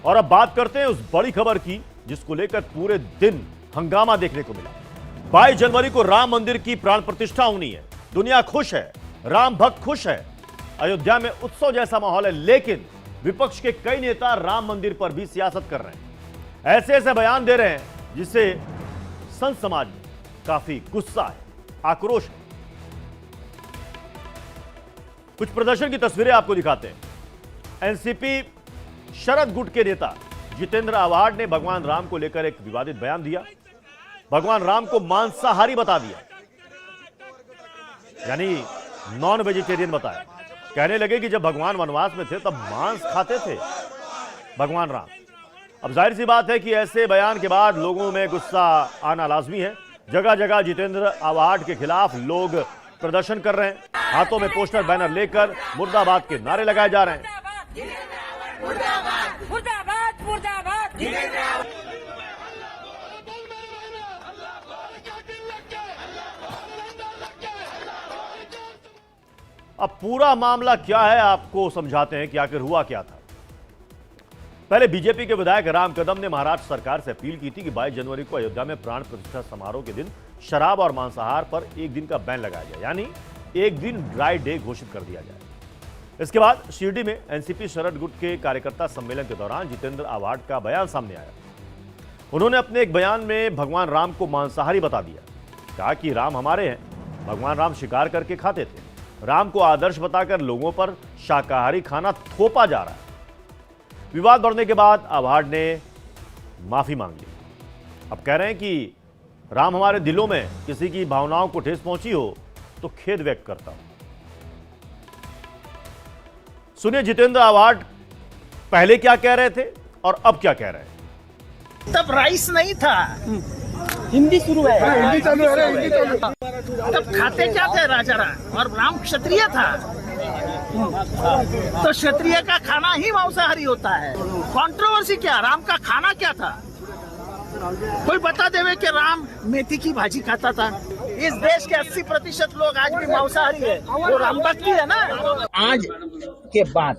और अब बात करते हैं उस बड़ी खबर की जिसको लेकर पूरे दिन हंगामा देखने को मिला। 22 जनवरी को राम मंदिर की प्राण प्रतिष्ठा होनी है। दुनिया खुश है, राम भक्त खुश है, अयोध्या में उत्सव जैसा माहौल है, लेकिन विपक्ष के कई नेता राम मंदिर पर भी सियासत कर रहे हैं। ऐसे ऐसे बयान दे रहे हैं जिससे संत समाज में काफी गुस्सा है, आक्रोश है। कुछ प्रदर्शन की तस्वीरें आपको दिखाते हैं। एनसीपी शरद गुट के नेता जितेंद्र आव्हाड ने भगवान राम को लेकर एक विवादित बयान दिया। भगवान राम को मांसाहारी बता दिया, यानी नॉन वेजिटेरियन बताया। कहने लगे कि जब भगवान वनवास में थे तब मांस खाते थे भगवान राम। अब जाहिर सी बात है कि ऐसे बयान के बाद लोगों में गुस्सा आना लाजमी है। जगह जगह जितेंद्र आव्हाड के खिलाफ लोग प्रदर्शन कर रहे हैं। हाथों में पोस्टर बैनर लेकर मुर्दाबाद के नारे लगाए जा रहे हैं। मुर्दाबाद, मुर्दाबाद, मुर्दाबाद। अब पूरा मामला क्या है आपको समझाते हैं कि आखिर हुआ क्या था। पहले बीजेपी के विधायक राम कदम ने महाराष्ट्र सरकार से अपील की थी कि 22 जनवरी को अयोध्या में प्राण प्रतिष्ठा समारोह के दिन शराब और मांसाहार पर एक दिन का बैन लगाया जाए, यानी एक दिन ड्राई डे घोषित कर दिया जाए। इसके बाद शिरडी में एनसीपी शरद गुट के कार्यकर्ता सम्मेलन के दौरान जितेंद्र आव्हाड का बयान सामने आया। उन्होंने अपने एक बयान में भगवान राम को मांसाहारी बता दिया। कहा कि राम हमारे हैं, भगवान राम शिकार करके खाते थे। राम को आदर्श बताकर लोगों पर शाकाहारी खाना थोपा जा रहा है। विवाद बढ़ने के बाद आव्हाड ने माफी मांग ली। अब कह रहे हैं कि राम हमारे दिलों में किसी की भावनाओं को ठेस पहुंची हो तो खेद व्यक्त करता हूं। सुनिए जितेंद्र आव्हाड पहले क्या कह रहे थे और अब क्या कह रहे हैं। तब राइस नहीं था, हिंदी शुरू है, हिंदी चालू है, हिंदी चालू। तब खाते क्या थे राजा राम, और राम क्षत्रिय था, तो क्षत्रिय का खाना ही मांसाहारी होता है। कंट्रोवर्सी क्या, राम का खाना क्या था? कोई बता देवे कि राम मेथी की भाजी खाता था। इस देश के 80% लोग आज भी मांसाहारी है, वो राम भक्ति है ना। आज के बाद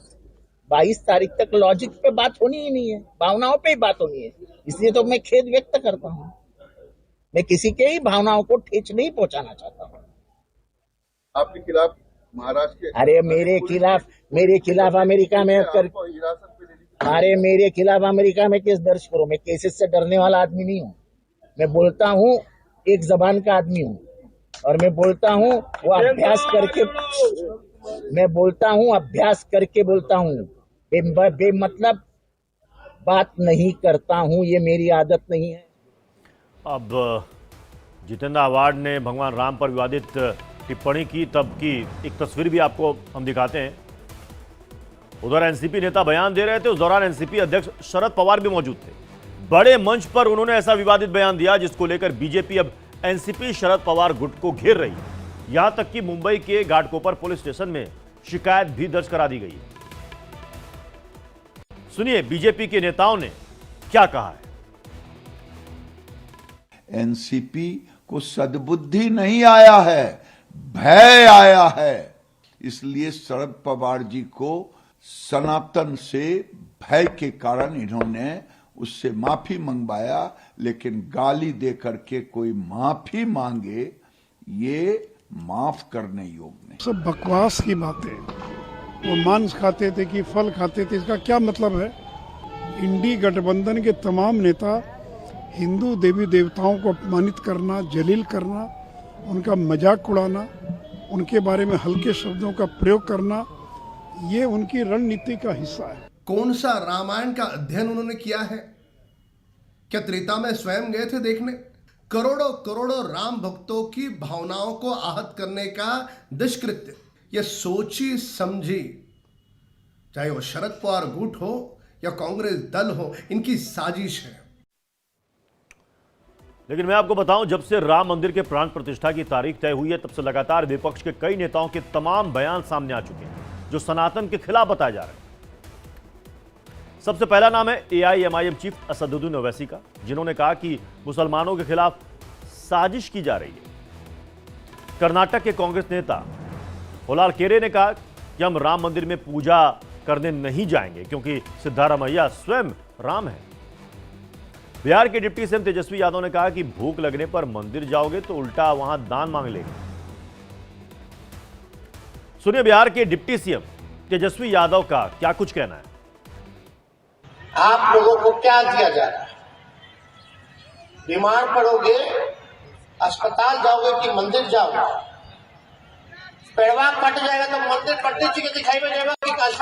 22 तारीख तक लॉजिक पे बात होनी ही नहीं है, भावनाओं पे ही बात होनी है। इसलिए तो मैं खेद व्यक्त करता हूँ। मैं किसी के ही भावनाओं को ठेस नहीं पहुंचाना चाहता हूँ। आपके खिलाफ महाराष्ट्र के अरे मेरे खिलाफ अमेरिका में कर, अरे मेरे खिलाफ अमेरिका में केस दर्ज करो। मैं केसेस से डरने वाला आदमी नहीं हूँ। मैं बोलता हूँ, एक जबान का आदमी हूँ, और मैं बोलता हूँ वो अभ्यास करके, मैं बोलता हूँ अभ्यास करके बोलता हूँ। बेमतलब बात नहीं करता हूँ, ये मेरी आदत नहीं है। अब जितेंद्र आव्हाड ने भगवान राम पर विवादित टिप्पणी की, तब की एक तस्वीर भी आपको हम दिखाते हैं। उधर एनसीपी नेता बयान दे रहे थे, उस दौरान एनसीपी अध्यक्ष शरद पवार भी मौजूद थे। बड़े मंच पर उन्होंने ऐसा विवादित बयान दिया जिसको लेकर बीजेपी अब एनसीपी शरद पवार गुट को घेर रही है। यहां तक कि मुंबई के घाटकोपर पुलिस स्टेशन में शिकायत भी दर्ज करा दी गई है। सुनिए बीजेपी के नेताओं ने क्या कहा है। एनसीपी को सद्बुद्धि नहीं आया है, भय आया है। इसलिए शरद पवार जी को सनातन से भय के कारण इन्होंने उससे माफी मंगवाया, लेकिन गाली दे करके कोई माफी मांगे ये माफ करने योग्य नहीं। सब बकवास की बातें। वो मांस खाते थे कि फल खाते थे, इसका क्या मतलब है? इंडी गठबंधन के तमाम नेता हिंदू देवी देवताओं को अपमानित करना, जलील करना, उनका मजाक उड़ाना, उनके बारे में हल्के शब्दों का प्रयोग करना, ये उनकी रणनीति का हिस्सा है। कौन सा रामायण का अध्ययन उन्होंने किया है? क्या त्रेता में स्वयं गए थे देखने? करोड़ों करोड़ों राम भक्तों की भावनाओं को आहत करने का दुष्कृत्य, ये सोची समझी, चाहे वो शरद पवार गुट हो या कांग्रेस दल हो, इनकी साजिश है। लेकिन मैं आपको बताऊं, जब से राम मंदिर के प्राण प्रतिष्ठा की तारीख तय हुई है तब से लगातार विपक्ष के कई नेताओं के तमाम बयान सामने आ चुके हैं जो सनातन के खिलाफ बताए जा रहे हैं। सबसे पहला नाम है एआईएमआईएम चीफ असदुद्दीन ओवैसी का, जिन्होंने कहा कि मुसलमानों के खिलाफ साजिश की जा रही है। कर्नाटक के कांग्रेस नेता होलार केरे ने कहा कि हम राम मंदिर में पूजा करने नहीं जाएंगे, क्योंकि सिद्धारमैया स्वयं राम है। बिहार के डिप्टी सीएम तेजस्वी यादव ने कहा कि भूख लगने पर मंदिर जाओगे तो उल्टा वहां दान मांग लेंगे। सुनिए बिहार के डिप्टी सीएम तेजस्वी यादव का क्या कुछ कहना है। आप लोगों को क्या दिया जा रहा है? बीमार पड़ोगे, अस्पताल जाओगे कि मंदिर जाओगे? पेड़वा कट जाएगा तो मंदिर पट्टी दिखाई में जाएगा।